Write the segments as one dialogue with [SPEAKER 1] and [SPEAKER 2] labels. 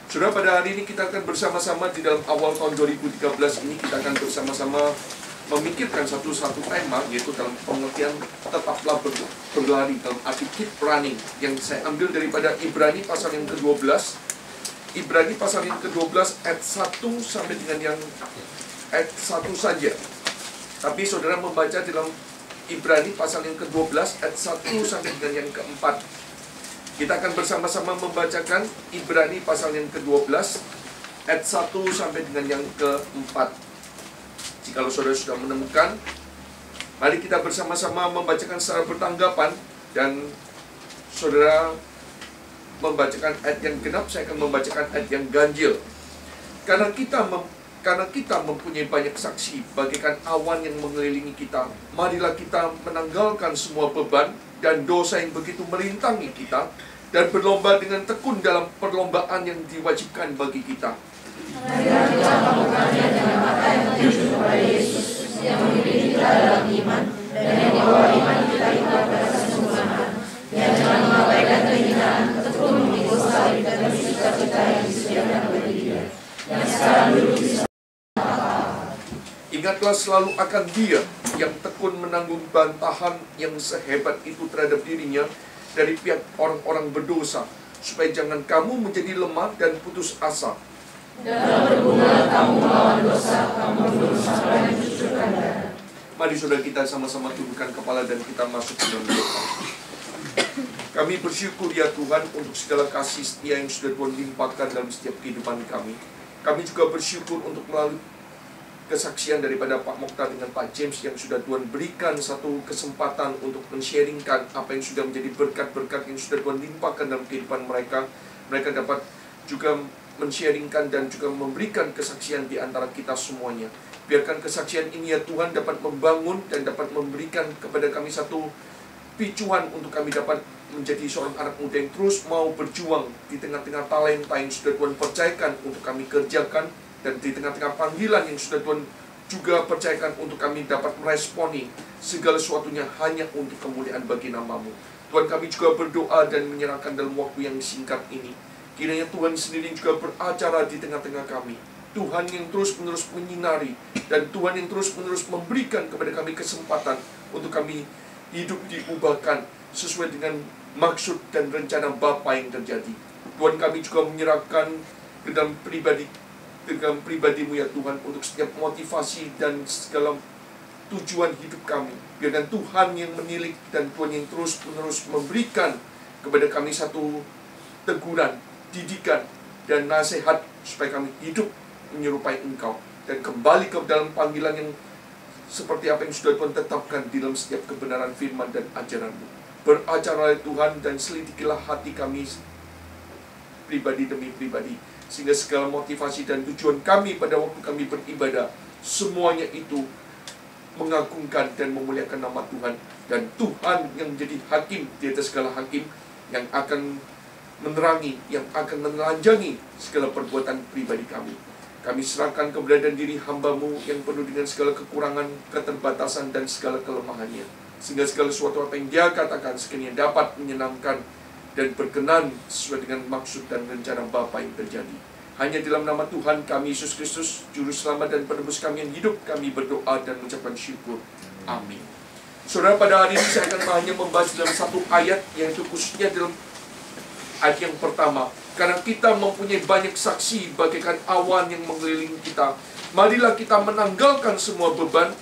[SPEAKER 1] Saudara, pada hari ini kita akan bersama-sama di dalam awal tahun 2013 ini kita akan bersama-sama memikirkan satu tema, yaitu dalam pengertian tetaplah berlari, dalam arti keep running, yang saya ambil daripada Ibrani pasal yang ke-12. Ibrani pasal yang ke-12 ayat 1 sampai dengan yang ayat 1 saja. Tapi saudara membaca dalam Ibrani pasal yang ke-12 ayat 1 sampai dengan yang ke-4. Kita akan bersama-sama membacakan Ibrani pasal yang ke-12 ayat 1 sampai dengan yang ke-4. Jikalau saudara sudah menemukan, mari kita bersama-sama membacakan secara bertanggapan. Dan saudara membacakan ayat yang genap, saya akan membacakan ayat yang ganjil. Karena kita mempunyai banyak saksi bagaikan awan yang mengelilingi kita, marilah kita menanggalkan semua beban dan dosa yang begitu merintangi kita, dan berlomba dengan tekun dalam perlombaan yang diwajibkan bagi kita.
[SPEAKER 2] Marilah kita melakukannya dengan mata yang tertuju kepada Yesus, yang memimpin kita dalam iman, dan yang membawa iman kita pada kesempurnaan. Yang jangan mengabaikan kehinaan, tekun memikul salib dan bersikap kita yang disediakan bagi Dia, yang sekarang duduk di
[SPEAKER 1] Ingatlah selalu akan Dia yang tekun menanggung bantahan yang sehebat itu terhadap dirinya dari pihak orang-orang berdosa, supaya jangan kamu menjadi lemah dan putus asa.
[SPEAKER 2] Dalam bergumul kamu melawan dosa, kamu berusaha mencucurkan darah.
[SPEAKER 1] Mari saudara kita sama-sama tundukkan kepala dan kita masuk ke dalam doa. Kami bersyukur ya Tuhan untuk segala kasih setia yang sudah Tuhan limpahkan dalam setiap kehidupan kami. Kami juga bersyukur untuk melalui kesaksian daripada Pak Mokhtar dengan Pak James yang sudah Tuhan berikan satu kesempatan untuk men-sharingkan apa yang sudah menjadi berkat-berkat yang sudah Tuhan limpahkan dalam kehidupan mereka. Mereka dapat juga men-sharingkan dan juga memberikan kesaksian di antara kita semuanya. Biarkan kesaksian ini ya Tuhan dapat membangun dan dapat memberikan kepada kami satu picuan untuk kami dapat menjadi seorang anak muda yang terus mau berjuang di tengah-tengah talenta yang sudah Tuhan percayakan untuk kami kerjakan, dan di tengah-tengah panggilan yang sudah Tuhan juga percayakan untuk kami dapat meresponi segala sesuatunya hanya untuk kemuliaan bagi nama-Mu. Tuhan, kami juga berdoa dan menyerahkan dalam waktu yang singkat ini, kiranya Tuhan sendiri juga beracara di tengah-tengah kami. Tuhan yang terus-menerus menyinari, dan Tuhan yang terus-menerus memberikan kepada kami kesempatan untuk kami hidup diubahkan sesuai dengan maksud dan rencana Bapa yang terjadi. Tuhan, kami juga menyerahkan ke dalam pribadi-Mu ya Tuhan, untuk setiap motivasi dan segala tujuan hidup kami. Biarkan Tuhan yang menilik dan Tuhan yang terus-menerus memberikan kepada kami satu teguran, didikan, dan nasihat supaya kami hidup menyerupai Engkau dan kembali ke dalam panggilan yang seperti apa yang sudah Tuhan tetapkan di dalam setiap kebenaran firman dan ajaran-Mu. Beracara Tuhan dan selidikilah hati kami pribadi demi pribadi, sehingga segala motivasi dan tujuan kami pada waktu kami beribadah, semuanya itu mengagungkan dan memuliakan nama Tuhan. Dan Tuhan yang menjadi hakim di atas segala hakim, yang akan menerangi, yang akan menelanjangi segala perbuatan pribadi kami. Kami serahkan keberadaan diri hamba-Mu yang penuh dengan segala kekurangan, keterbatasan, dan segala kelemahannya, sehingga segala sesuatu apa yang Dia katakan sekiranya dapat menyenangkan dan berkenan sesuai dengan maksud dan rencana Bapa yang terjadi. Hanya dalam nama Tuhan kami Yesus Kristus, Juru Selamat dan Penebus kami yang hidup, kami berdoa dan mengucapkan syukur. Amin. Saudara, pada hari ini saya akan hanya membahas dalam satu ayat, yaitu khususnya dalam ayat yang pertama. Karena kita mempunyai banyak saksi bagaikan awan yang mengelilingi kita, marilah kita menanggalkan semua beban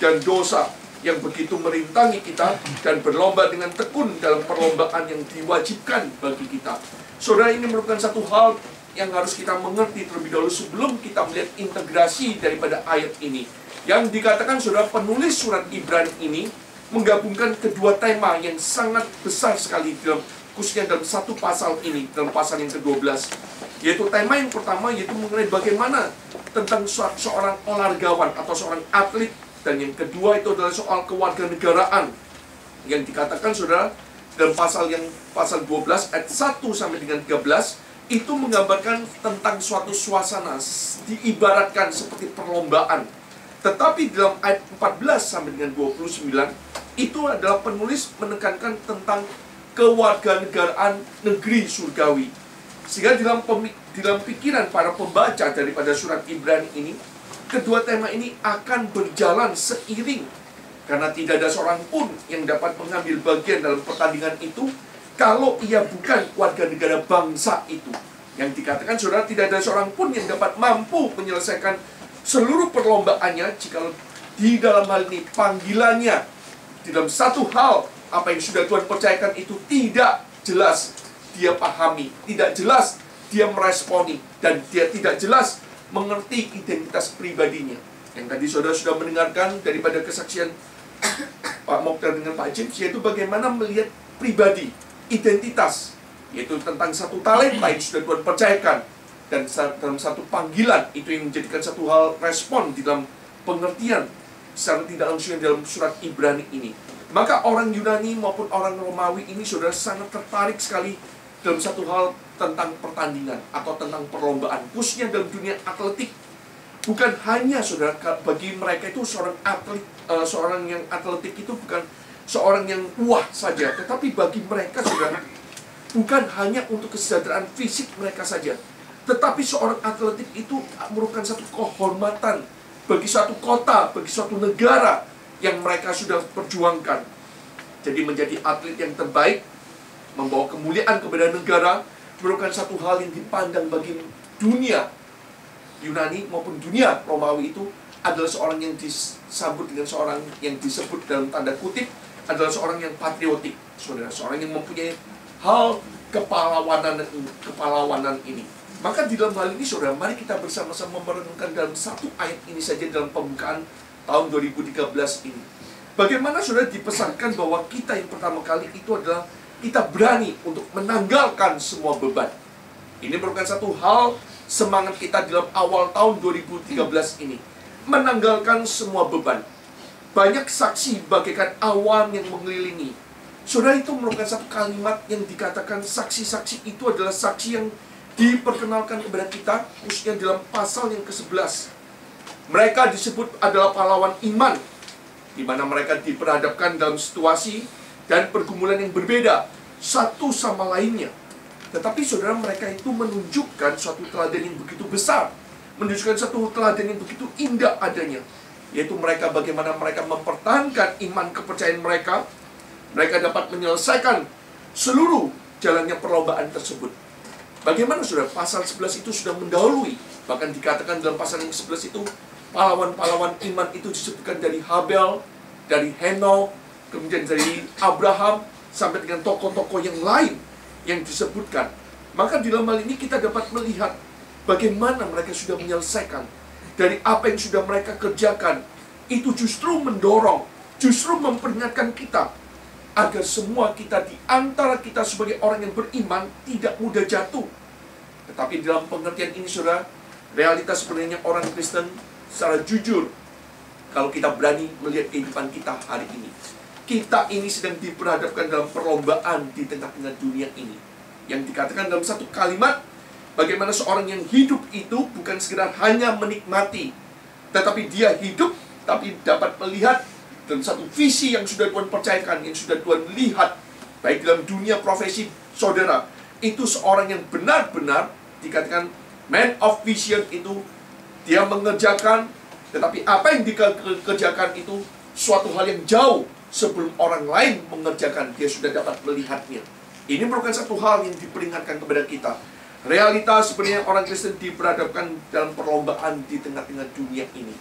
[SPEAKER 1] dan dosa yang begitu merintangi kita, dan berlomba dengan tekun dalam perlombaan yang diwajibkan bagi kita. Saudara, ini merupakan satu hal yang harus kita mengerti terlebih dahulu sebelum kita melihat integrasi daripada ayat ini. Yang dikatakan saudara, penulis surat Ibrani ini menggabungkan kedua tema yang sangat besar sekali dalam, khususnya dalam satu pasal ini, dalam pasal yang ke-12. Yaitu tema yang pertama, yaitu mengenai bagaimana tentang seorang olahragawan atau seorang atlet. Dan yang kedua itu adalah soal kewarganegaraan, yang dikatakan saudara dalam pasal 12 ayat 1 sampai dengan 13 itu menggambarkan tentang suatu suasana diibaratkan seperti perlombaan. Tetapi dalam ayat 14 sampai dengan 29 itu adalah penulis menekankan tentang kewarganegaraan negeri surgawi. Sehingga dalam di dalam pikiran para pembaca daripada surat Ibrani ini, kedua tema ini akan berjalan seiring. Karena tidak ada seorang pun yang dapat mengambil bagian dalam pertandingan itu kalau ia bukan warga negara bangsa itu. Yang dikatakan, saudara, tidak ada seorang pun yang dapat mampu menyelesaikan seluruh perlombaannya jika di dalam hal ini panggilannya di dalam satu hal apa yang sudah Tuhan percayakan itu tidak jelas dia pahami, tidak jelas dia meresponi, dan dia tidak jelas mengerti identitas pribadinya. Yang tadi saudara sudah mendengarkan daripada kesaksian Pak Mokhtar dengan Pak James, yaitu bagaimana melihat pribadi, identitas, yaitu tentang satu talenta yang sudah Tuhan percayakan, dan dalam satu panggilan itu yang menjadikan satu hal respon di dalam pengertian secara tidak langsung dalam surat Ibrani ini. Maka orang Yunani maupun orang Romawi ini saudara sangat tertarik sekali dalam satu hal tentang pertandingan atau tentang perlombaan, khususnya dalam dunia atletik. Bukan hanya saudara, bagi mereka itu seorang atlet, seorang yang atletik itu bukan seorang yang wah saja, tetapi bagi mereka saudara, bukan hanya untuk kesejahteraan fisik mereka saja, tetapi seorang atletik itu merupakan satu kehormatan bagi suatu kota, bagi suatu negara yang mereka sudah perjuangkan. Jadi menjadi atlet yang terbaik, membawa kemuliaan kepada negara, merupakan satu hal yang dipandang bagi dunia Yunani maupun dunia Romawi itu adalah seorang yang disambut dengan seorang yang disebut dalam tanda kutip adalah seorang yang patriotik, saudara, seorang yang mempunyai hal kepahlawanan ini. Maka di dalam hal ini, saudara, mari kita bersama-sama merenungkan dalam satu ayat ini saja dalam pembukaan tahun 2013 ini. Bagaimana saudara dipesankan bahwa kita yang pertama kali itu adalah kita berani untuk menanggalkan semua beban. Ini merupakan satu hal semangat kita dalam awal tahun 2013 ini. Menanggalkan semua beban. Banyak saksi bagaikan awan yang mengelilingi. Saudara, itu merupakan satu kalimat yang dikatakan saksi-saksi itu adalah saksi yang diperkenalkan kepada kita, khususnya dalam pasal yang ke-11. Mereka disebut adalah pahlawan iman, di mana mereka diperhadapkan dalam situasi dan pergumulan yang berbeda satu sama lainnya. Tetapi saudara, mereka itu menunjukkan suatu teladan yang begitu besar, menunjukkan satu teladan yang begitu indah adanya, yaitu mereka bagaimana mereka mempertahankan iman kepercayaan mereka. Mereka dapat menyelesaikan seluruh jalannya perlombaan tersebut. Bagaimana saudara, pasal 11 itu sudah mendahului. Bahkan dikatakan dalam pasal yang 11 itu pahlawan-pahlawan iman itu disebutkan dari Habel, dari Henok, kemudian dari Abraham, sampai dengan tokoh-tokoh yang lain yang disebutkan. Maka di dalam hal ini kita dapat melihat bagaimana mereka sudah menyelesaikan dari apa yang sudah mereka kerjakan. Itu justru mendorong, justru memperingatkan kita agar semua kita di antara kita sebagai orang yang beriman tidak mudah jatuh. Tetapi dalam pengertian ini saudara, realitas sebenarnya orang Kristen secara jujur, kalau kita berani melihat kehidupan kita hari ini, kita ini sedang diperhadapkan dalam perlombaan di tengah-tengah dunia ini. Yang dikatakan dalam satu kalimat, bagaimana seorang yang hidup itu bukan sekedar hanya menikmati, tetapi dia hidup, tapi dapat melihat dalam satu visi yang sudah Tuhan percayakan, yang sudah Tuhan lihat, baik dalam dunia profesi saudara, itu seorang yang benar-benar dikatakan man of vision itu, dia mengerjakan, tetapi apa yang dikerjakan itu suatu hal yang jauh sebelum orang lain mengerjakan, dia sudah dapat melihatnya. Ini merupakan satu hal yang diperingatkan kepada kita. Realitas sebenarnya orang Kristen diperhadapkan dalam perlombaan di tengah-tengah dunia ini.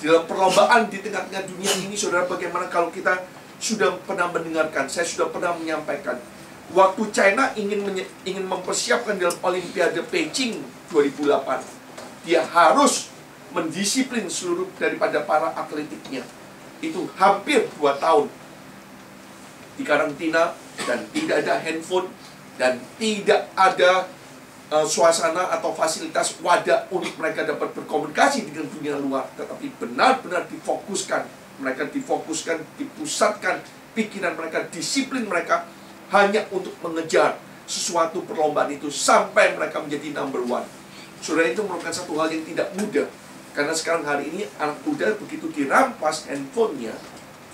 [SPEAKER 1] Dalam perlombaan di tengah-tengah dunia ini, saudara, bagaimana kalau kita sudah pernah mendengarkan, saya sudah pernah menyampaikan, waktu China ingin mempersiapkan dalam Olimpiade Beijing 2008, dia harus mendisiplin seluruh daripada para atletiknya. Itu hampir 2 tahun di karantina, dan tidak ada handphone, dan tidak ada suasana atau fasilitas wadah untuk mereka dapat berkomunikasi dengan dunia luar. Tetapi benar-benar difokuskan, mereka difokuskan, dipusatkan pikiran mereka, disiplin mereka hanya untuk mengejar sesuatu perlombaan itu sampai mereka menjadi number 1. Saudara, itu merupakan satu hal yang tidak mudah. Karena sekarang hari ini anak muda begitu dirampas handphonenya,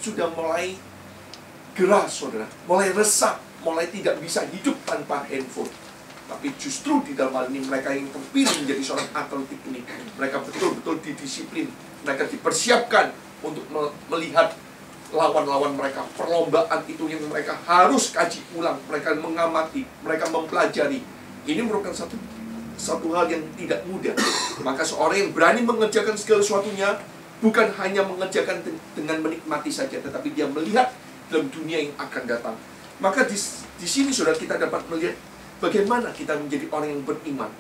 [SPEAKER 1] sudah mulai gerah, saudara, mulai resah, mulai tidak bisa hidup tanpa handphone. Tapi justru di dalam hal ini mereka yang terpilih menjadi seorang atletik ini, mereka betul-betul didisiplin. Mereka dipersiapkan untuk melihat lawan-lawan mereka. Perlombaan itu yang mereka harus kaji ulang. Mereka mengamati, mereka mempelajari. Ini merupakan satu hal yang tidak mudah. Maka seorang yang berani mengerjakan segala sesuatunya, bukan hanya mengerjakan dengan menikmati saja, tetapi dia melihat dalam dunia yang akan datang. Maka di sini saudara, kita dapat melihat bagaimana kita menjadi orang yang beriman.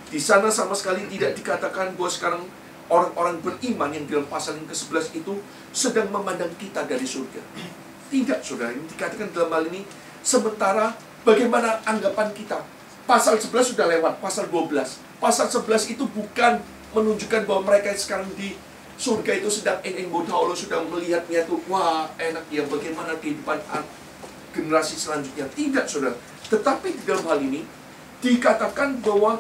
[SPEAKER 1] Di sana sama sekali tidak dikatakan bahwa sekarang orang-orang beriman yang dalam pasal yang ke-11 itu sedang memandang kita dari surga. Tidak, saudara. Ini dikatakan dalam hal ini, sementara bagaimana anggapan kita. Pasal 11 sudah lewat, pasal 12. Pasal 11 itu bukan menunjukkan bahwa mereka sekarang di surga itu sedang Allah sudah melihatnya tuh, wah enak ya, bagaimana kehidupan generasi selanjutnya. Tidak, saudara. Tetapi di dalam hal ini dikatakan bahwa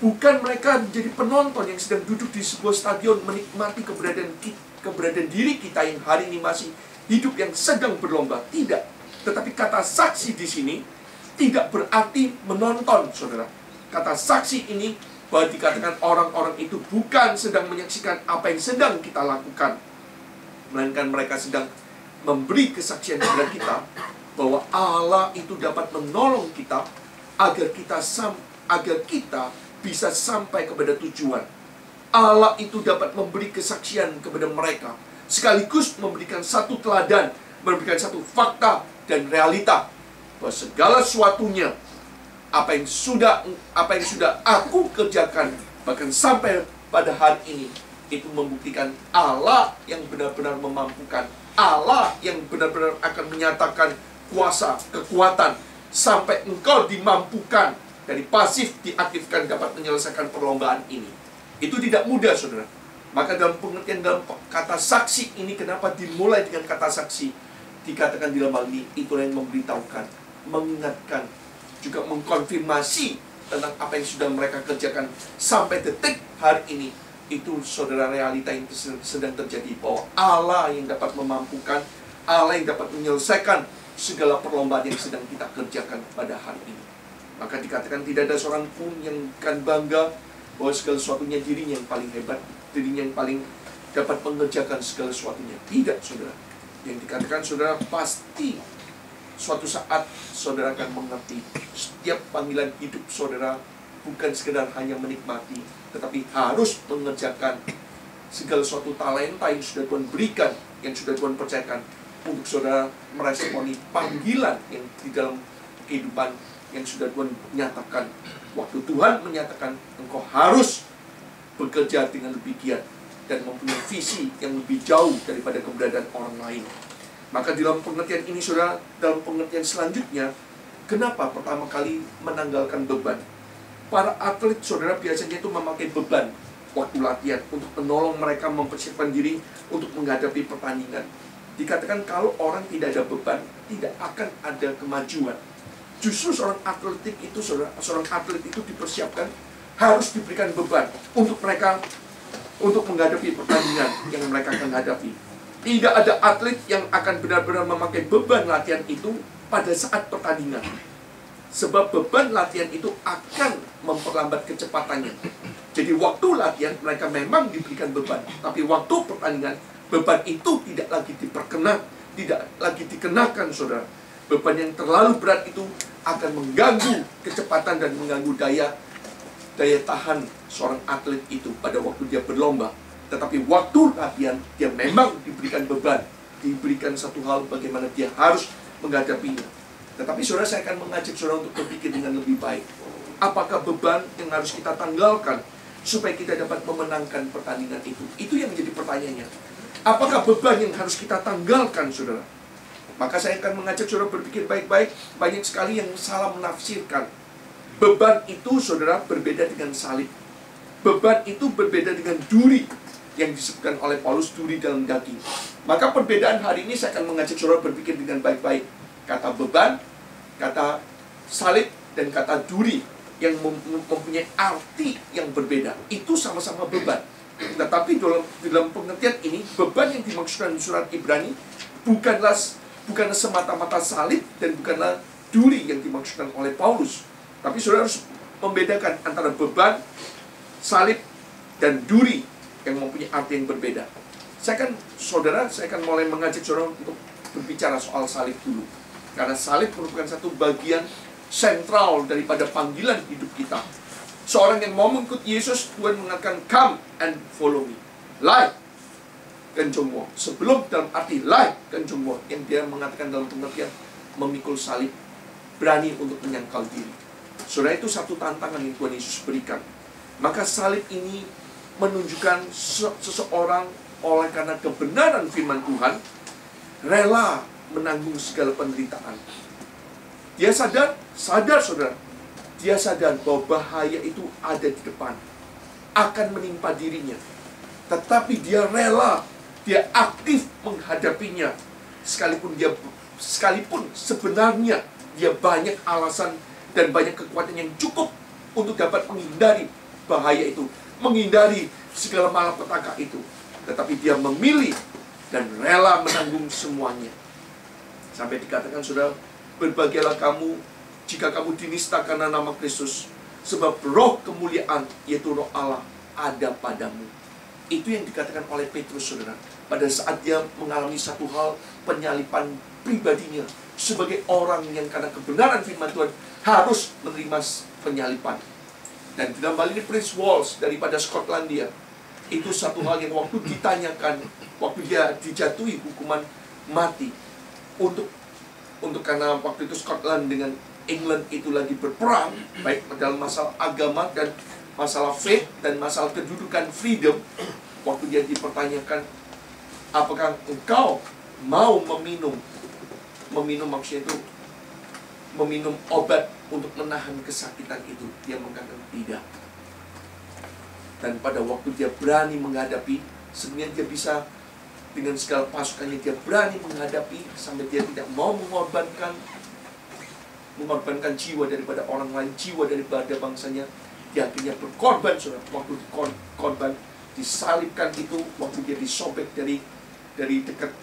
[SPEAKER 1] bukan mereka menjadi penonton yang sedang duduk di sebuah stadion menikmati keberadaan diri kita yang hari ini masih hidup yang sedang berlomba. Tidak. Tetapi kata saksi di sini tidak berarti menonton, saudara. Kata saksi ini bahwa dikatakan orang-orang itu bukan sedang menyaksikan apa yang sedang kita lakukan, melainkan mereka sedang memberi kesaksian kepada kita bahwa Allah itu dapat menolong kita agar kita bisa sampai kepada tujuan. Allah itu dapat memberi kesaksian kepada mereka, sekaligus memberikan satu teladan, memberikan satu fakta dan realita bahwa segala sesuatunya, apa yang sudah aku kerjakan bahkan sampai pada hari ini, itu membuktikan Allah yang benar-benar memampukan, Allah yang benar-benar akan menyatakan kuasa, kekuatan, sampai engkau dimampukan dari pasif diaktifkan dapat menyelesaikan perlombaan ini. Itu tidak mudah, saudara. Maka dalam pengertian dalam kata saksi ini, kenapa dimulai dengan kata saksi? Dikatakan di dalam hal ini, itulah yang memberitahukan, mengingatkan, juga mengkonfirmasi tentang apa yang sudah mereka kerjakan sampai detik hari ini. Itu, saudara, realita yang sedang terjadi, bahwa Allah yang dapat memampukan, Allah yang dapat menyelesaikan segala perlombaan yang sedang kita kerjakan pada hari ini. Maka dikatakan tidak ada seorang pun yang akan bangga bahwa segala sesuatunya dirinya yang paling hebat, dirinya yang paling dapat mengerjakan segala sesuatunya. Tidak, saudara. Yang dikatakan, saudara, pasti suatu saat saudara akan mengerti setiap panggilan hidup saudara bukan sekedar hanya menikmati, tetapi harus mengerjakan segala suatu talenta yang sudah Tuhan berikan, yang sudah Tuhan percayakan, untuk saudara meresponi panggilan yang di dalam kehidupan yang sudah Tuhan nyatakan. Waktu Tuhan menyatakan engkau harus bekerja dengan lebih giat dan mempunyai visi yang lebih jauh daripada keberadaan orang lain. Maka dalam pengertian ini, saudara, dalam pengertian selanjutnya, kenapa pertama kali menanggalkan beban? Para atlet, saudara, biasanya itu memakai beban waktu latihan untuk menolong mereka mempersiapkan diri untuk menghadapi pertandingan. Dikatakan kalau orang tidak ada beban, tidak akan ada kemajuan. Justru seorang atlet itu dipersiapkan, harus diberikan beban untuk mereka untuk menghadapi pertandingan yang mereka akan hadapi. Tidak ada atlet yang akan benar-benar memakai beban latihan itu pada saat pertandingan. Sebab beban latihan itu akan memperlambat kecepatannya. Jadi waktu latihan mereka memang diberikan beban, tapi waktu pertandingan beban itu tidak lagi dikenakan, saudara. Beban yang terlalu berat itu akan mengganggu kecepatan dan mengganggu daya tahan seorang atlet itu pada waktu dia berlomba. Tetapi waktu latihan dia memang diberikan beban, diberikan satu hal bagaimana dia harus menghadapinya. Tetapi saudara, saya akan mengajak saudara untuk berpikir dengan lebih baik. Apakah beban yang harus kita tanggalkan supaya kita dapat memenangkan pertandingan itu? Itu yang menjadi pertanyaannya. Apakah beban yang harus kita tanggalkan, saudara? Maka saya akan mengajak saudara berpikir baik-baik. Banyak sekali yang salah menafsirkan. Beban itu, saudara, berbeda dengan salib. Beban itu berbeda dengan duri yang disebutkan oleh Paulus, duri dalam daging. Maka perbedaan hari ini saya akan mengajak saudara berpikir dengan baik-baik. Kata beban, kata salib, dan kata duri yang mempunyai arti yang berbeda. Itu sama-sama beban. Tetapi dalam pengertian ini, beban yang dimaksudkan di surat Ibrani bukanlah semata-mata salib dan bukanlah duri yang dimaksudkan oleh Paulus. Tapi saudara harus membedakan antara beban, salib, dan duri yang mempunyai arti yang berbeda. Saya akan mulai mengajak saudara untuk berbicara soal salib dulu. Karena salib merupakan satu bagian sentral daripada panggilan hidup kita. Seorang yang mau mengikut Yesus, Tuhan mengatakan, come and follow me. Lai, kenjongwo. Sebelum dalam arti lai, kenjongwo, yang dia mengatakan dalam pengertian memikul salib, berani untuk menyangkal diri. Saudara, itu satu tantangan yang Tuhan Yesus berikan. Maka salib ini menunjukkan seseorang oleh karena kebenaran firman Tuhan, rela menanggung segala penderitaan. Dia sadar saudara, dia sadar bahwa bahaya itu ada di depan, akan menimpa dirinya. Tetapi dia rela, dia aktif menghadapinya. Sekalipun sebenarnya dia banyak alasan dan banyak kekuatan yang cukup untuk dapat menghindari bahaya itu, menghindari segala malapetaka itu. Tetapi dia memilih dan rela menanggung semuanya. Sampai dikatakan, saudara, berbahagialah kamu jika kamu dinista karena nama Kristus, sebab roh kemuliaan, yaitu roh Allah, ada padamu. Itu yang dikatakan oleh Petrus, saudara, pada saat dia mengalami satu hal penyalipan pribadinya sebagai orang yang karena kebenaran firman Tuhan harus menerima penyalipan. Dan dalam hal ini Prince Walsh daripada Skotlandia, itu satu hal yang waktu ditanyakan, waktu dia dijatuhi hukuman mati, untuk karena waktu itu Scotland dengan England itu lagi berperang, baik dalam masalah agama dan masalah faith dan masalah kedudukan freedom. Waktu dia dipertanyakan, apakah engkau mau meminum maksudnya itu meminum obat untuk menahan kesakitan itu, dia mengatakan tidak. Dan pada waktu dia berani menghadapi, sebenarnya dia bisa dengan segala pasukannya, dia berani menghadapi sampai dia tidak mau mengorbankan jiwa daripada orang lain, jiwa daripada bangsanya. Dia akhirnya berkorban, saudara. Waktu korban disalibkan itu, waktu dia disobek dari dekat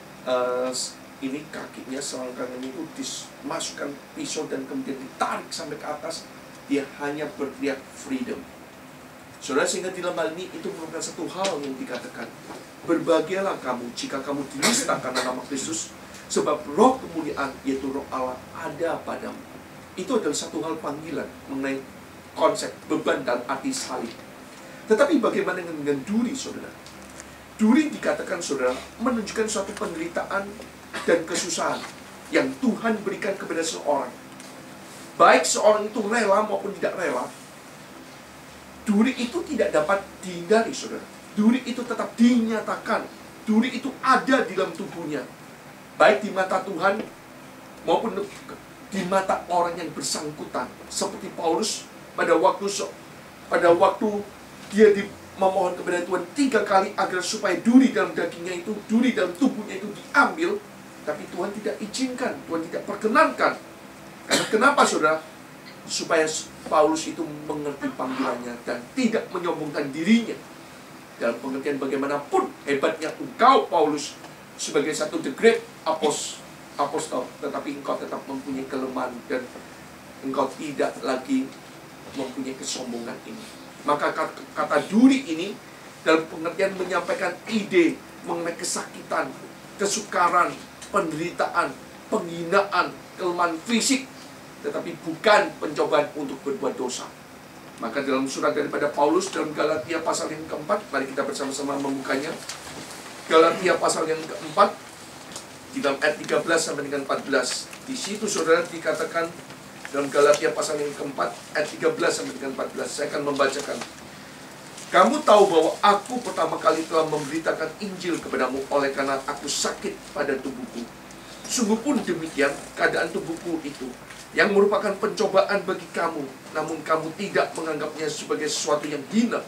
[SPEAKER 1] ini kakinya, selangkangan itu dimasukkan pisau dan kemudian ditarik sampai ke atas, dia hanya berteriak freedom. Saudara, sehingga di dalam hal ini itu merupakan satu hal yang dikatakan, berbahagialah kamu jika kamu dinista karena nama Kristus, sebab roh kemuliaan, yaitu roh Allah, ada padamu. Itu adalah satu hal panggilan mengenai konsep beban dan arti salib. Tetapi bagaimana dengan duri, saudara? Duri dikatakan, saudara, menunjukkan suatu penderitaan dan kesusahan yang Tuhan berikan kepada seseorang. Baik seorang itu rela maupun tidak rela, duri itu tidak dapat dihindari, saudara. Duri itu tetap dinyatakan. Duri itu ada di dalam tubuhnya, baik di mata Tuhan maupun di mata orang yang bersangkutan. Seperti Paulus pada waktu dia memohon kepada Tuhan 3 kali agar supaya duri dalam dagingnya itu, duri dalam tubuhnya itu diambil, tapi Tuhan tidak izinkan, Tuhan tidak perkenankan. Karena kenapa, saudara? Supaya Paulus itu mengerti panggilannya dan tidak menyombongkan dirinya. Dalam pengertian bagaimanapun hebatnya engkau, Paulus, sebagai satu the great apostol, tetapi engkau tetap mempunyai kelemahan dan engkau tidak lagi mempunyai kesombongan ini. Maka kata duri ini dalam pengertian menyampaikan ide mengenai kesakitan, kesukaran, penderitaan, penghinaan, kelemahan fisik, tetapi bukan pencobaan untuk berbuat dosa. Maka dalam surat daripada Paulus dalam Galatia pasal yang keempat, mari kita bersama-sama membukanya. Galatia pasal yang keempat, di dalam ayat 13 sampai dengan 14. Di situ, saudara, dikatakan dalam Galatia pasal yang keempat, ayat 13 sampai dengan 14. Saya akan membacakan. Kamu tahu bahwa aku pertama kali telah memberitakan Injil kepadamu oleh karena aku sakit pada tubuhku. Sungguh pun demikian keadaan tubuhku itu, yang merupakan pencobaan bagi kamu, namun kamu tidak menganggapnya sebagai sesuatu yang hina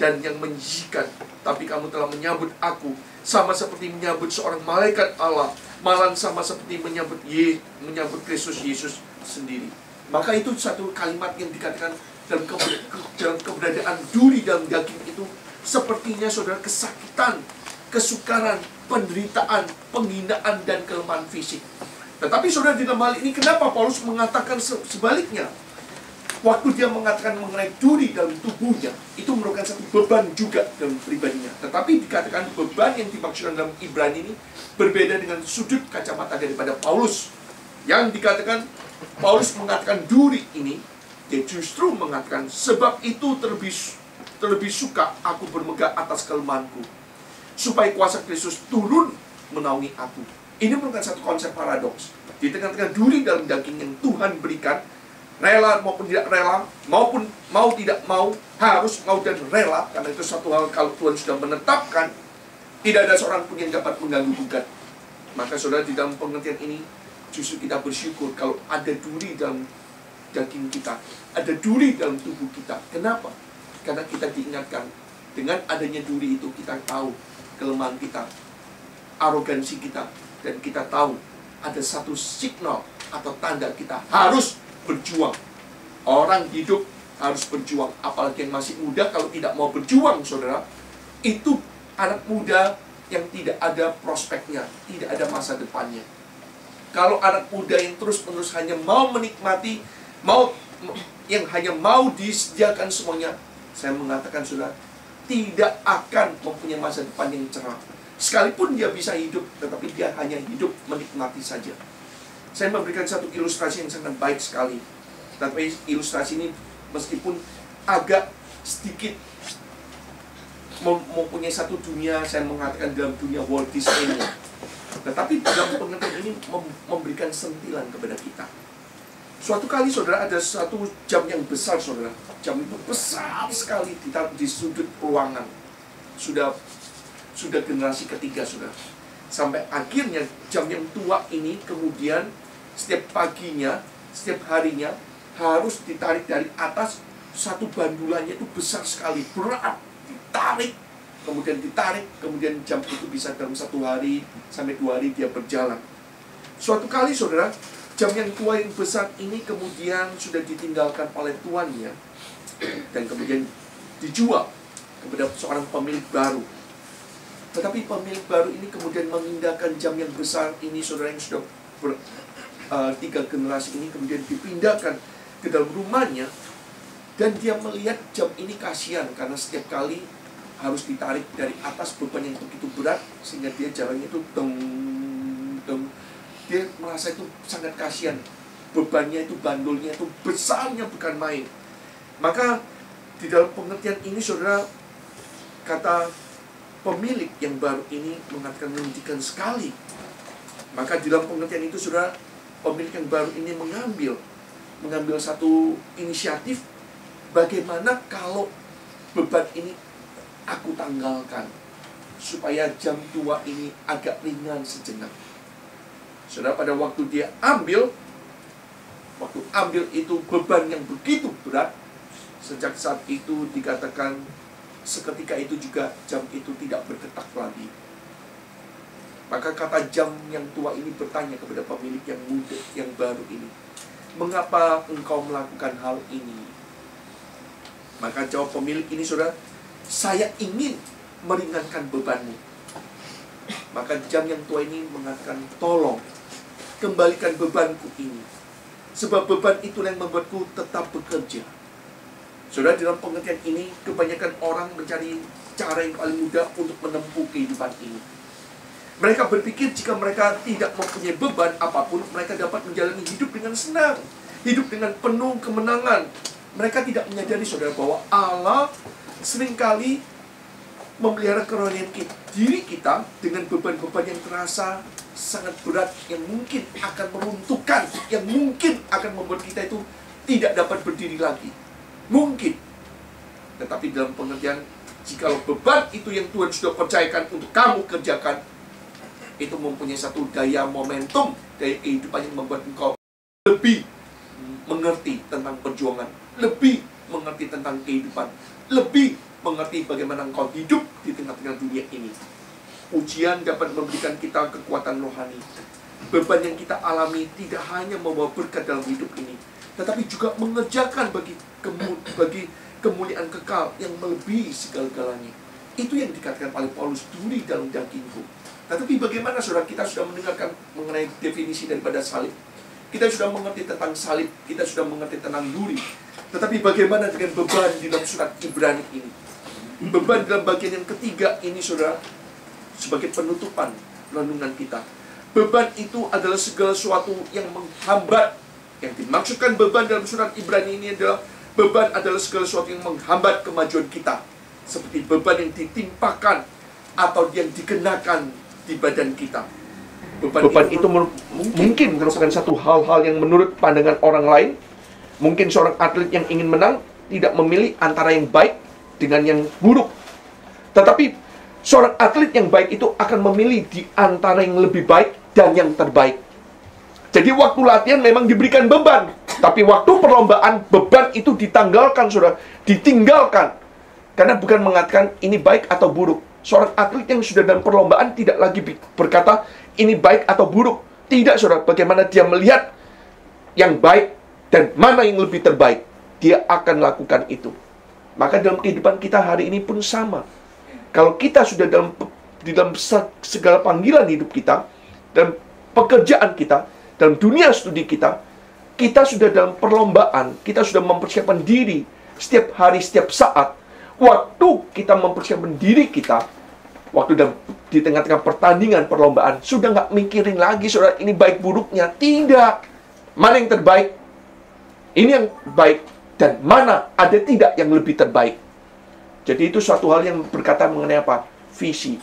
[SPEAKER 1] dan yang menjijikan. Tapi kamu telah menyambut aku sama seperti menyambut seorang malaikat Allah, malah sama seperti menyambut Kristus Yesus sendiri. Maka itu satu kalimat yang dikatakan dalam keberadaan duri dalam daging itu, sepertinya, saudara, kesakitan, kesukaran, penderitaan, penghinaan, dan kelemahan fisik. Tetapi, saudara, di dalam hal ini kenapa Paulus mengatakan sebaliknya? Waktu dia mengatakan mengenai duri dalam tubuhnya, itu merupakan satu beban juga dalam pribadinya. Tetapi dikatakan beban yang dimaksudkan dalam Ibrani ini berbeda dengan sudut kacamata daripada Paulus. Yang dikatakan, Paulus mengatakan duri ini, dia justru mengatakan, sebab itu terlebih suka aku bermegah atas kelemahanku, supaya kuasa Kristus turun menaungi aku. Ini merupakan satu konsep paradoks. Di tengah-tengah duri dalam daging yang Tuhan berikan, rela maupun tidak rela, maupun mau tidak mau, harus mau dan rela, karena itu satu hal kalau Tuhan sudah menetapkan, tidak ada seorang pun yang dapat mengganggu gugat. Maka saudara, di dalam pengertian ini, justru kita bersyukur kalau ada duri dalam daging kita, ada duri dalam tubuh kita. Kenapa? Karena kita diingatkan, dengan adanya duri itu kita tahu kelemahan kita, arogansi kita, dan kita tahu ada satu signal atau tanda kita harus berjuang. Orang hidup harus berjuang, apalagi yang masih muda. Kalau tidak mau berjuang, saudara, itu anak muda yang tidak ada prospeknya, tidak ada masa depannya. Kalau anak muda yang terus-menerus hanya mau menikmati, yang hanya mau disediakan semuanya, saya mengatakan, saudara, tidak akan mempunyai masa depan yang cerah. Sekalipun dia bisa hidup, tetapi dia hanya hidup menikmati saja. Saya memberikan satu ilustrasi yang sangat baik sekali. Tapi ilustrasi ini meskipun agak sedikit mempunyai satu dunia, saya mengatakan dalam dunia Walt Disney, tetapi dalam pengertian ini memberikan sentilan kepada kita. Suatu kali, saudara, ada satu jam yang besar, saudara. Jam itu besar sekali di sudut ruangan. Sudah generasi ketiga, saudara. Sampai akhirnya jam yang tua ini kemudian setiap paginya, setiap harinya harus ditarik dari atas. Satu bandulannya itu besar sekali, berat, ditarik, kemudian jam itu bisa dalam 1 hari sampai 2 hari dia berjalan. Suatu kali, saudara, jam yang tua yang besar ini kemudian sudah ditinggalkan oleh tuannya dan kemudian dijual kepada seorang pemilik baru. Tetapi pemilik baru ini kemudian memindahkan jam yang besar ini, saudara, yang sudah 3 generasi ini kemudian dipindahkan ke dalam rumahnya. Dan dia melihat jam ini kasihan karena setiap kali harus ditarik dari atas, beban yang begitu berat, sehingga dia jalannya itu dia merasa itu sangat kasihan. Bebannya itu, bandulnya itu besarnya bukan main. Maka di dalam pengertian ini, saudara, kata pemilik yang baru ini mengatakan menyedihkan sekali. Maka di dalam pengertian itu, saudara, pemilik yang baru ini mengambil satu inisiatif. Bagaimana kalau beban ini aku tanggalkan, supaya jam tua ini agak ringan sejenak. Saudara, pada waktu dia ambil itu beban yang begitu berat, sejak saat itu dikatakan seketika itu juga jam itu tidak berdetak lagi. Maka kata jam yang tua ini bertanya kepada pemilik yang muda, yang baru ini, mengapa engkau melakukan hal ini? Maka jawab pemilik ini, saudara, saya ingin meringankan bebanmu. Maka jam yang tua ini mengatakan, tolong kembalikan bebanku ini, sebab beban itu yang membuatku tetap bekerja. Saudara, dalam pengertian ini, kebanyakan orang mencari cara yang paling mudah untuk menempuh kehidupan ini. Mereka berpikir jika mereka tidak mempunyai beban apapun, mereka dapat menjalani hidup dengan senang, hidup dengan penuh kemenangan. Mereka tidak menyadari, saudara, bahwa Allah seringkali memelihara kerohanian diri kita dengan beban-beban yang terasa sangat berat, yang mungkin akan meruntuhkan, yang mungkin akan membuat kita itu tidak dapat berdiri lagi. Mungkin. Tetapi dalam pengertian, jikalau beban itu yang Tuhan sudah percayakan untuk kamu kerjakan, itu mempunyai satu daya momentum, daya kehidupan yang membuat engkau lebih mengerti tentang perjuangan, lebih mengerti tentang kehidupan, lebih mengerti bagaimana engkau hidup di tengah-tengah dunia ini. Ujian dapat memberikan kita kekuatan rohani. Beban yang kita alami tidak hanya membawa berkat dalam hidup ini, tetapi juga mengerjakan bagi kemuliaan kekal yang melebihi segala-galanya. Itu yang dikatakan oleh Paulus, duri dalam dagingku. Tetapi bagaimana, saudara, kita sudah mendengarkan mengenai definisi daripada salib. Kita sudah mengerti tentang salib, kita sudah mengerti tentang duri. Tetapi bagaimana dengan beban di dalam surat Ibrani ini? Beban dalam bagian yang ketiga ini, saudara, sebagai penutupan renungan kita. Beban itu adalah segala sesuatu yang menghambat. Yang dimaksudkan beban dalam surat Ibrani ini adalah beban adalah segala sesuatu yang menghambat kemajuan kita. Seperti beban yang ditimpakan atau yang dikenakan di badan kita. Beban itu mungkin merupakan satu hal-hal yang menurut pandangan orang lain. Mungkin seorang atlet yang ingin menang tidak memilih antara yang baik dengan yang buruk. Tetapi seorang atlet yang baik itu akan memilih di antara yang lebih baik dan yang terbaik. Jadi waktu latihan memang diberikan beban, tapi waktu perlombaan beban itu ditanggalkan, saudara, ditinggalkan. Karena bukan mengatakan ini baik atau buruk. Seorang atlet yang sudah dalam perlombaan tidak lagi berkata ini baik atau buruk. Tidak, saudara. Bagaimana dia melihat yang baik dan mana yang lebih terbaik, dia akan lakukan itu. Maka dalam kehidupan kita hari ini pun sama. Kalau kita sudah di dalam segala panggilan hidup kita, dalam pekerjaan kita, dalam dunia studi kita, kita sudah dalam perlombaan, kita sudah mempersiapkan diri setiap hari, setiap saat. Waktu kita mempersiapkan diri kita, waktu di tengah-tengah pertandingan perlombaan, sudah nggak mikirin lagi, saudara, ini baik buruknya. Tidak. Mana yang terbaik? Ini yang baik. Dan mana ada tidak yang lebih terbaik? Jadi itu suatu hal yang berkata mengenai apa? Visi.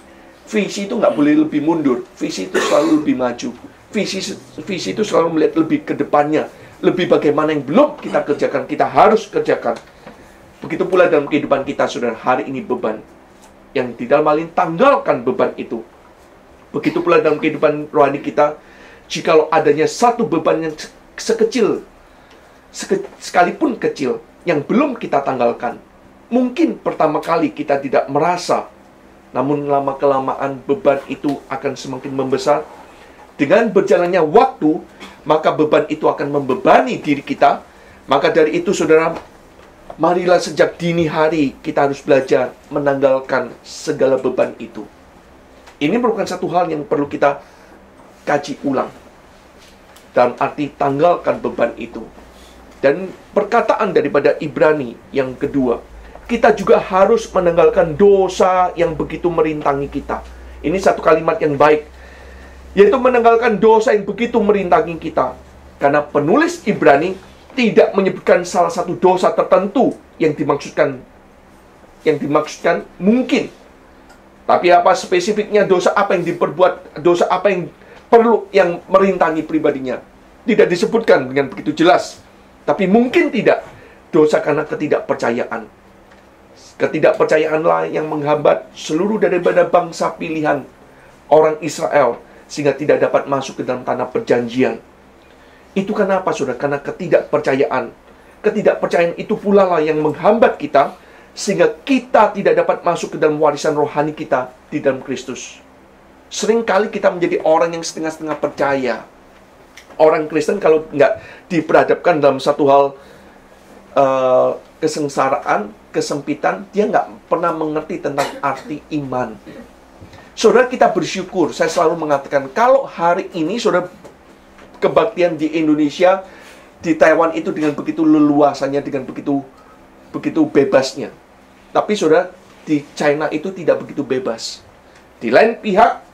[SPEAKER 1] Visi itu nggak boleh lebih mundur. Visi itu selalu lebih maju. Visi itu selalu melihat lebih ke depannya. Lebih bagaimana yang belum kita kerjakan, kita harus kerjakan. Begitu pula dalam kehidupan kita, saudara, hari ini beban. Yang di dalam hal ini tanggalkan beban itu. Begitu pula dalam kehidupan rohani kita, jikalau adanya satu beban yang sekalipun kecil, yang belum kita tanggalkan, mungkin pertama kali kita tidak merasa, namun lama-kelamaan beban itu akan semakin membesar. Dengan berjalannya waktu, maka beban itu akan membebani diri kita. Maka dari itu, saudara, marilah sejak dini hari kita harus belajar menanggalkan segala beban itu. Ini merupakan satu hal yang perlu kita kaji ulang. Dalam arti tanggalkan beban itu. Dan perkataan daripada Ibrani yang kedua, kita juga harus menanggalkan dosa yang begitu merintangi kita. Ini satu kalimat yang baik, yaitu menanggalkan dosa yang begitu merintangi kita. Karena penulis Ibrani tidak menyebutkan salah satu dosa tertentu yang dimaksudkan mungkin. Tapi apa spesifiknya, dosa apa yang diperbuat, dosa apa yang perlu yang merintangi pribadinya. Tidak disebutkan dengan begitu jelas. Tapi mungkin tidak. Dosa karena ketidakpercayaan. Ketidakpercayaanlah yang menghambat seluruh daripada bangsa pilihan orang Israel sehingga tidak dapat masuk ke dalam tanah perjanjian. Itu kenapa, saudara? Karena ketidakpercayaan. Ketidakpercayaan itu pula lah yang menghambat kita sehingga kita tidak dapat masuk ke dalam warisan rohani kita di dalam Kristus. Seringkali kita menjadi orang yang setengah-setengah percaya. Orang Kristen kalau nggak diperhadapkan dalam satu hal kesengsaraan, kesempitan, dia nggak pernah mengerti tentang arti iman. Saudara, kita bersyukur. Saya selalu mengatakan, kalau hari ini, saudara, kebaktian di Indonesia, di Taiwan itu dengan begitu leluasannya, dengan begitu bebasnya. Tapi, saudara, di China itu tidak begitu bebas. Di lain pihak,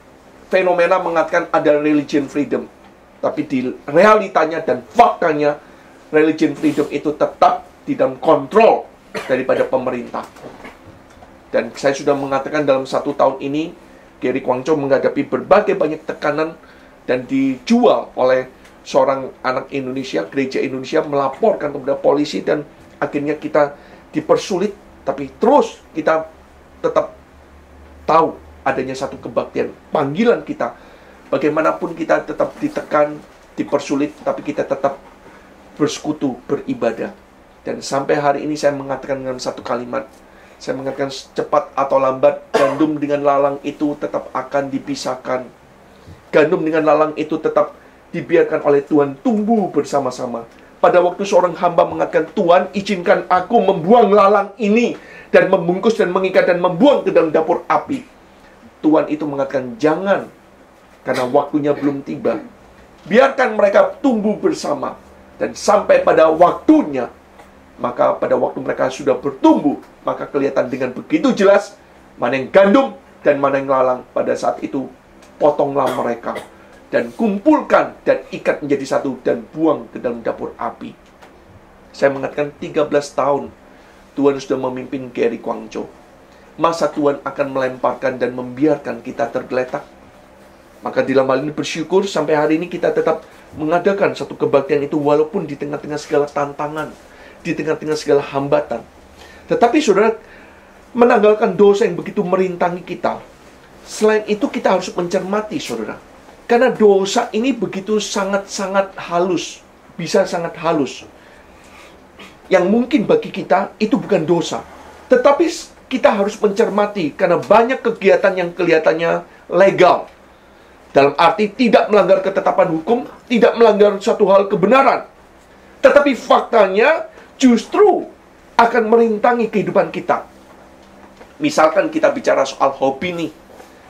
[SPEAKER 1] fenomena mengatakan ada religion freedom. Tapi di realitanya dan faktanya, religion freedom itu tetap di dalam kontrol daripada pemerintah. Dan saya sudah mengatakan dalam 1 tahun ini, Gary Kwangco menghadapi berbagai banyak tekanan dan dijual oleh seorang anak Indonesia, gereja Indonesia melaporkan kepada polisi dan akhirnya kita dipersulit. Tapi terus kita tetap tahu adanya satu kebaktian, panggilan kita. Bagaimanapun kita tetap ditekan, dipersulit, tapi kita tetap bersekutu, beribadah. Dan sampai hari ini saya mengatakan dengan satu kalimat, saya mengatakan cepat atau lambat, gandum dengan lalang itu tetap akan dipisahkan. Gandum dengan lalang itu tetap dibiarkan oleh Tuhan tumbuh bersama-sama. Pada waktu seorang hamba mengatakan, Tuhan izinkan aku membuang lalang ini, dan membungkus dan mengikat dan membuang ke dalam dapur api. Tuhan itu mengatakan, jangan. Karena waktunya belum tiba. Biarkan mereka tumbuh bersama. Dan sampai pada waktunya, Maka pada waktu mereka sudah bertumbuh, maka kelihatan dengan begitu jelas mana yang gandum dan mana yang lalang. Pada saat itu, potonglah mereka dan kumpulkan dan ikat menjadi satu dan buang ke dalam dapur api. Saya mengatakan 13 tahun Tuhan sudah memimpin Gary Kwangcho. Masa Tuhan akan melemparkan dan membiarkan kita tergeletak? Maka di dalam hal ini bersyukur sampai hari ini kita tetap mengadakan satu kebaktian itu walaupun di tengah-tengah segala tantangan, di tengah-tengah segala hambatan. Tetapi saudara, menanggalkan dosa yang begitu merintangi kita. Selain itu kita harus mencermati saudara. Karena dosa ini begitu sangat-sangat halus. Bisa sangat halus. Yang mungkin bagi kita itu bukan dosa. Tetapi kita harus mencermati karena banyak kegiatan yang kelihatannya legal. Dalam arti tidak melanggar ketetapan hukum, tidak melanggar suatu hal kebenaran. Tetapi faktanya justru akan merintangi kehidupan kita. Misalkan kita bicara soal hobi nih.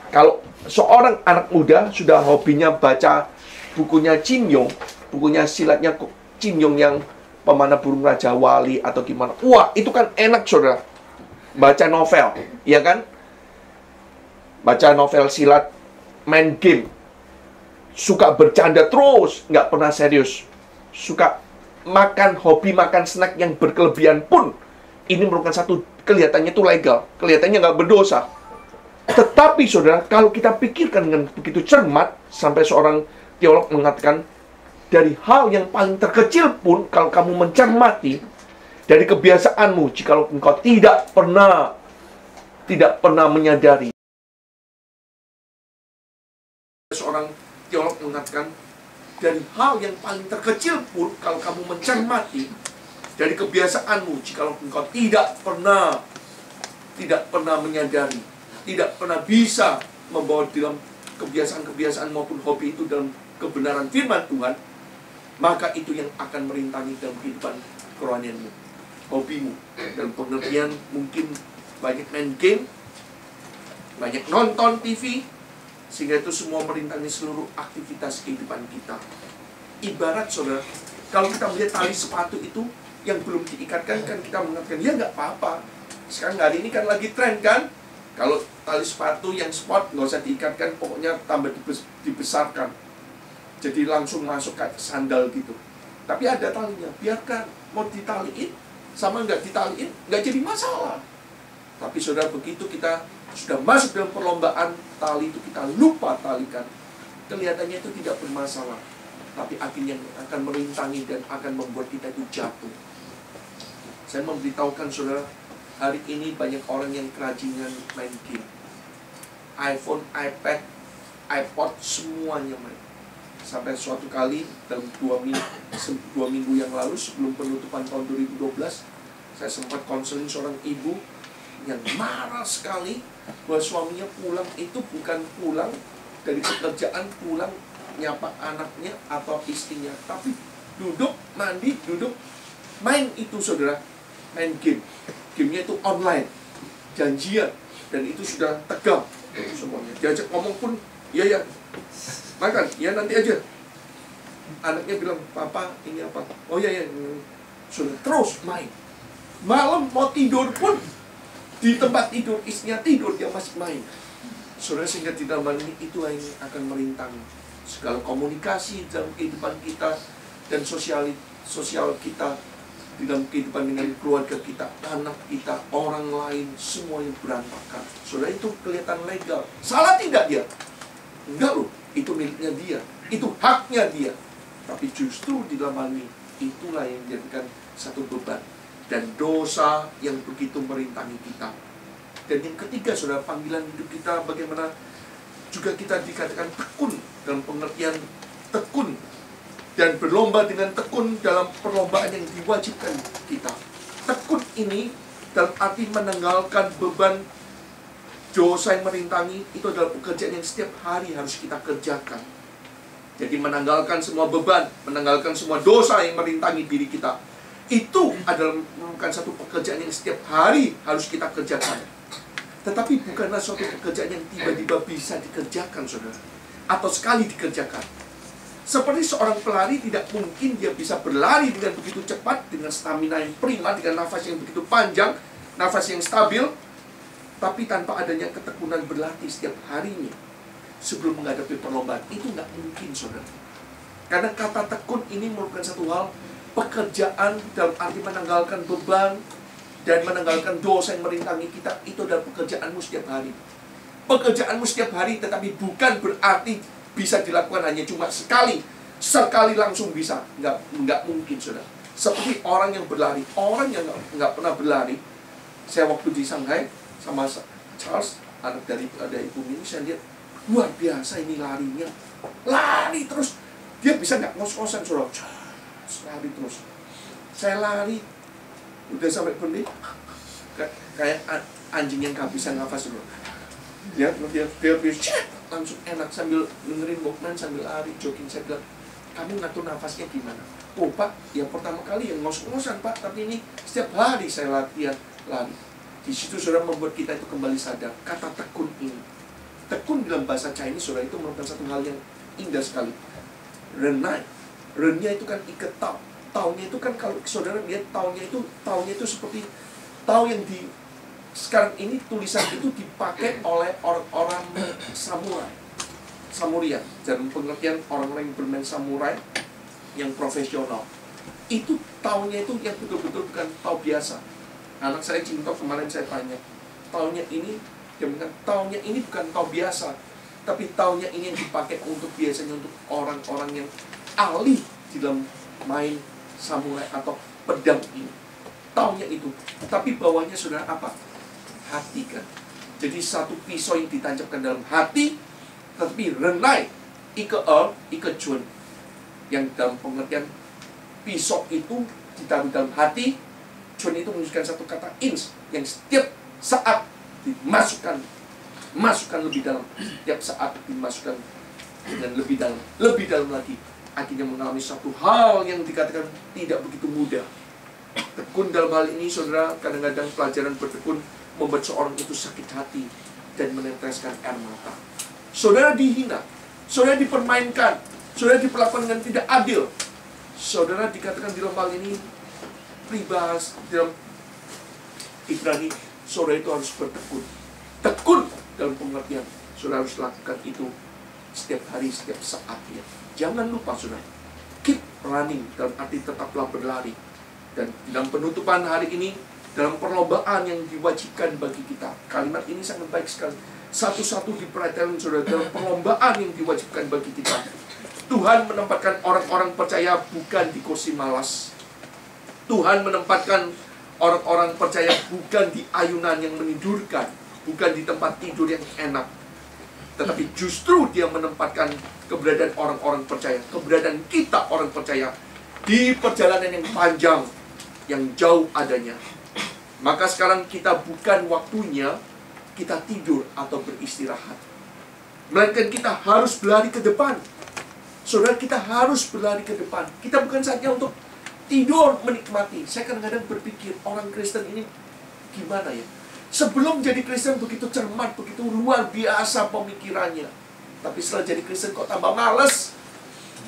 [SPEAKER 1] Kalau seorang anak muda sudah hobinya baca bukunya Chin Yong, bukunya silatnya Chin Yong yang Pemanah Burung Raja Wali atau gimana. Wah, itu kan enak saudara. Baca novel, ya kan? Baca novel silat, main game. Suka bercanda terus, nggak pernah serius. Suka makan, hobi makan snack yang berkelebihan pun. Ini merupakan satu, kelihatannya itu legal. Kelihatannya nggak berdosa. Tetapi saudara, kalau kita pikirkan dengan begitu cermat, sampai seorang teolog mengatakan, dari hal yang paling terkecil pun, kalau kamu mencermati, dari kebiasaanmu, jika engkau tidak pernah menyadari. Seorang teolog mengatakan, dari hal yang paling terkecil pun, kalau kamu mencermati, dari kebiasaanmu, jika engkau tidak pernah menyadari, tidak pernah bisa membawa dalam kebiasaan-kebiasaan maupun hobi itu dalam kebenaran firman Tuhan, maka itu yang akan merintangi dalam kehidupan kerohanianmu, hobimu. Dalam pengertian mungkin banyak main game, banyak nonton TV, sehingga itu semua merintangi seluruh aktivitas kehidupan kita. Ibarat saudara, kalau kita melihat tali sepatu itu yang belum diikatkan, kan kita mengatakan, ya nggak apa-apa. Sekarang hari ini kan lagi tren kan, kalau tali sepatu yang sport nggak usah diikatkan, pokoknya tambah dibesarkan, jadi langsung masuk ke sandal gitu. Tapi ada talinya, biarkan, mau ditaliin sama nggak ditaliin nggak jadi masalah. Tapi saudara, begitu kita sudah masuk dalam perlombaan, tali itu kita lupa talikan, kelihatannya itu tidak bermasalah, tapi akhirnya akan merintangi dan akan membuat kita itu jatuh. Saya memberitahukan saudara, hari ini banyak orang yang kerajinan main game. iPhone, iPad, iPod, semuanya main. Sampai suatu kali dalam 2 minggu yang lalu, sebelum penutupan tahun 2012, saya sempat konseling seorang ibu yang marah sekali bahwa suaminya pulang itu bukan pulang dari pekerjaan, pulang nyapa anaknya atau istrinya, tapi duduk, mandi, duduk, main itu saudara, main game. Gamenya itu online, janjian, dan itu sudah tegang semuanya. Diajak ngomong pun, ya makan, ya nanti aja. Anaknya bilang, papa ini apa? Oh ya, sudah terus main. Malam mau tidur pun di tempat tidur, istrinya tidur, dia masih main. Saudara, sehingga di dalam ini itu yang akan merintang segala komunikasi dalam kehidupan kita dan sosial kita, di dalam kehidupan dengan keluarga kita, anak kita, orang lain, semuanya berantakan. Saudara, itu kelihatan legal. Salah tidak dia? Enggak loh, itu miliknya dia, itu haknya dia. Tapi justru di dalam hal ini, itulah yang menjadikan satu beban dan dosa yang begitu merintangi kita. Dan yang ketiga, saudara, panggilan hidup kita bagaimana juga kita dikatakan tekun, dalam pengertian tekun dan berlomba dengan tekun dalam perlombaan yang diwajibkan kita. Tekun ini dalam arti menanggalkan beban dosa yang merintangi, itu adalah pekerjaan yang setiap hari harus kita kerjakan. Jadi menanggalkan semua beban, menanggalkan semua dosa yang merintangi diri kita, itu adalah merupakan satu pekerjaan yang setiap hari harus kita kerjakan. Tetapi bukanlah suatu pekerjaan yang tiba-tiba bisa dikerjakan, saudara, atau sekali dikerjakan. Seperti seorang pelari, tidak mungkin dia bisa berlari dengan begitu cepat, dengan stamina yang prima, dengan nafas yang begitu panjang, nafas yang stabil, tapi tanpa adanya ketekunan berlatih setiap harinya sebelum menghadapi perlombaan. Itu nggak mungkin, saudara. Karena kata tekun ini merupakan satu hal pekerjaan dalam arti menanggalkan beban dan menanggalkan dosa yang merintangi kita. Itu adalah pekerjaanmu setiap hari. Pekerjaanmu setiap hari, tetapi bukan berarti bisa dilakukan hanya cuma sekali langsung bisa. Nggak mungkin, saudara. Seperti orang yang berlari. Orang yang nggak pernah berlari. Saya waktu di Shanghai sama Charles, anak dari ibu ini, saya lihat luar biasa ini larinya. Lari terus. Dia bisa nggak ngos-ngosan, saudara. Lari terus. Saya lari udah sampai berhenti kayak anjing yang kehabisan nafas, saudara. Dia langsung enak sambil dengerin Walkman sambil lari, jogging. Saya bilang, kamu ngatur nafasnya gimana? Oh Pak, yang pertama kali yang ngos-ngosan Pak, tapi ini setiap hari saya latihan lari. Di situ saudara membuat kita itu kembali sadar. Kata tekun ini, tekun dalam bahasa Chinese, saudara, itu merupakan satu hal yang indah sekali. Renai, rennya itu kan ikat tau. Taunya itu kan kalau saudara lihat taunya itu seperti tau yang di sekarang ini tulisan itu dipakai oleh orang-orang samurai, dalam pengertian orang-orang yang bermain samurai yang profesional. Itu taunya itu yang betul-betul bukan tau biasa. Anak saya cinta kemarin saya tanya, taunya ini, dia bilang taunya ini bukan tau biasa, tapi taunya ini yang dipakai biasanya untuk orang-orang yang ahli di dalam main samurai atau pedang ini. Taunya itu, tapi bawahnya saudara apa? Hati kan. Jadi satu pisau yang ditancapkan dalam hati, tetapi renai ike chun, yang dalam pengertian pisau itu ditaruh dalam hati. Chun itu menunjukkan satu kata ins, yang setiap saat dimasukkan lebih dalam, setiap saat dimasukkan dengan lebih dalam lagi. Akhirnya mengalami satu hal yang dikatakan tidak begitu mudah. Tekun dalam hal ini, saudara, kadang-kadang pelajaran bertekun membuat seorang itu sakit hati dan meneteskan air mata. Saudara dihina, saudara dipermainkan, saudara diperlakukan dengan tidak adil. Saudara dikatakan di dalam hal ini, pribahas dalam Ibrani, saudara itu harus bertekun. Tekun dalam pengertian, saudara harus lakukan itu setiap hari, setiap saatnya. Jangan lupa, saudara, keep running, dalam arti tetaplah berlari. Dan dalam penutupan hari ini, dalam perlombaan yang diwajibkan bagi kita, kalimat ini sangat baik sekali. Satu-satu diperhatikan, saudara, dalam perlombaan yang diwajibkan bagi kita. Tuhan menempatkan orang-orang percaya bukan di kursi malas. Tuhan menempatkan orang-orang percaya bukan di ayunan yang menidurkan, bukan di tempat tidur yang enak, tetapi justru dia menempatkan keberadaan orang-orang percaya, keberadaan kita orang percaya di perjalanan yang panjang, yang jauh adanya. Maka sekarang kita bukan waktunya kita tidur atau beristirahat, melainkan kita harus berlari ke depan. Saudara, kita harus berlari ke depan. Kita bukan saja untuk tidur menikmati. Saya kadang-kadang berpikir, orang Kristen ini gimana ya? Sebelum jadi Kristen begitu cermat, begitu luar biasa pemikirannya. Tapi setelah jadi Kristen kok tambah males,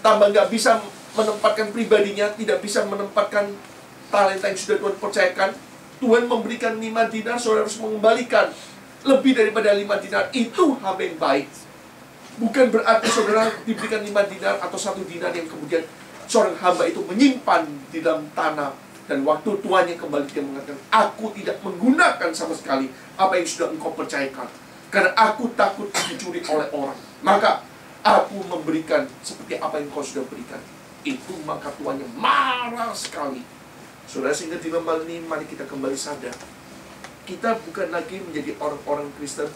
[SPEAKER 1] tambah nggak bisa menempatkan pribadinya, tidak bisa menempatkan talenta yang sudah Tuhan percayakan. Tuhan memberikan 5 dinar, saudara harus mengembalikan lebih daripada 5 dinar. Itu hal yang baik. Bukan berarti saudara diberikan 5 dinar atau 1 dinar yang kemudian seorang hamba itu menyimpan di dalam tanah. Dan waktu tuannya kembali, dia mengatakan, aku tidak menggunakan sama sekali apa yang sudah engkau percayakan, karena aku takut dicuri oleh orang. Maka aku memberikan seperti apa yang engkau sudah berikan. Itu maka tuannya marah sekali. Saudara, sehingga di dalam hal ini mari kita kembali sadar. Kita bukan lagi menjadi orang-orang Kristen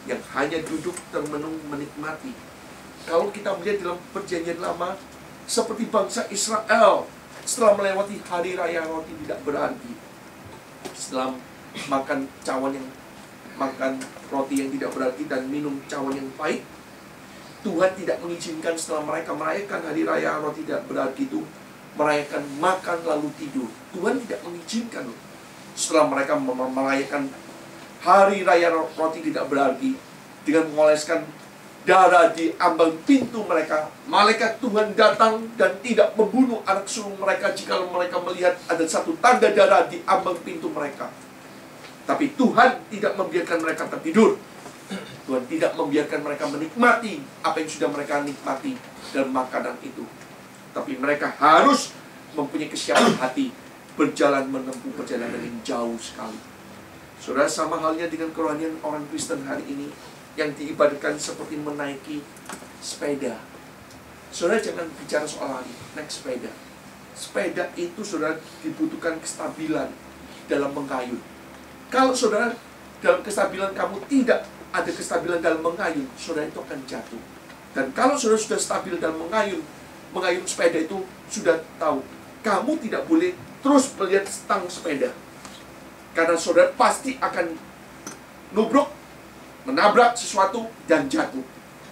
[SPEAKER 1] yang hanya duduk termenung menikmati. Kalau kita melihat dalam perjanjian lama, seperti bangsa Israel setelah melewati hari raya roti tidak berarti, setelah makan roti yang tidak berarti dan minum cawan yang pahit, Tuhan tidak mengizinkan setelah mereka merayakan hari raya roti tidak berarti itu merayakan makan lalu tidur. Tuhan tidak mengizinkan. Setelah mereka merayakan hari raya roti tidak berarti dengan mengoleskan darah di ambang pintu mereka. Malaikat Tuhan datang dan tidak membunuh anak sulung mereka jika mereka melihat ada satu tanda darah di ambang pintu mereka. Tapi Tuhan tidak membiarkan mereka tertidur. Tuhan tidak membiarkan mereka menikmati apa yang sudah mereka nikmati dalam makanan itu. Tapi mereka harus mempunyai kesiapan hati, berjalan menempuh perjalanan yang jauh sekali. Saudara, sama halnya dengan kerohanian orang Kristen hari ini yang diibaratkan seperti menaiki sepeda. Saudara jangan bicara soal lari, naik sepeda. Sepeda itu saudara dibutuhkan kestabilan dalam mengayun. Kalau saudara dalam kestabilan kamu tidak ada kestabilan dalam mengayun, saudara itu akan jatuh. Dan kalau saudara sudah stabil dalam mengayun sepeda itu sudah tahu, kamu tidak boleh terus melihat stang sepeda. Karena saudara pasti akan nubruk, menabrak sesuatu dan jatuh.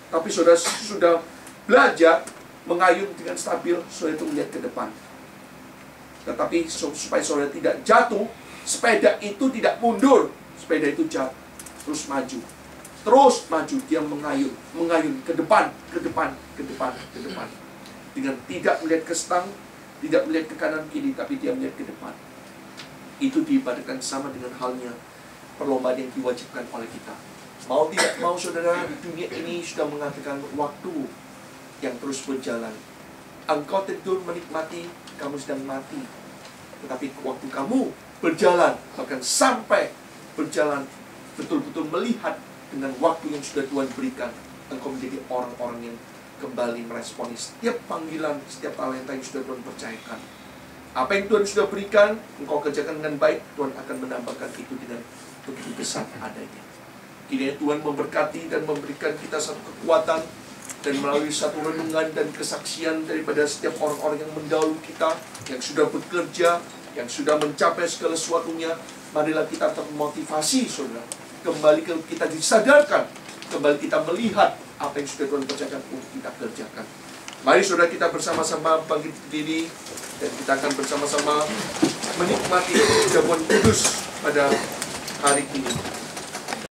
[SPEAKER 1] Tapi saudara sudah belajar mengayun dengan stabil, saudara itu melihat ke depan. Tetapi supaya saudara tidak jatuh, sepeda itu tidak mundur, sepeda itu jatuh, terus maju. Terus maju, dia mengayun ke depan, ke depan, ke depan, ke depan. Dengan tidak melihat ke stang, tidak melihat ke kanan kiri, tapi dia melihat ke depan. Itu diibaratkan sama dengan halnya perlombaan yang diwajibkan oleh kita. Mau tidak mau saudara, dunia ini sudah mengatakan waktu yang terus berjalan. Engkau tidur menikmati, kamu sedang mati. Tetapi waktu kamu berjalan, bahkan sampai berjalan, betul-betul melihat dengan waktu yang sudah Tuhan berikan, engkau menjadi orang-orang yang kembali meresponi setiap panggilan, setiap talenta yang sudah Tuhan percayakan. Apa yang Tuhan sudah berikan, engkau kerjakan dengan baik, Tuhan akan menambahkan itu dengan begitu besar adanya. Kiranya Tuhan memberkati dan memberikan kita satu kekuatan, dan melalui satu renungan dan kesaksian daripada setiap orang-orang yang mendahului kita, yang sudah bekerja, yang sudah mencapai segala sesuatunya. Marilah kita termotivasi, saudara. Kembali kita disadarkan, kembali kita melihat apa yang sudah Tuhan kerjakan untuk kita kerjakan. Mari saudara kita bersama-sama bangkit berdiri, dan kita akan bersama-sama menikmati jamuan kudus pada hari ini.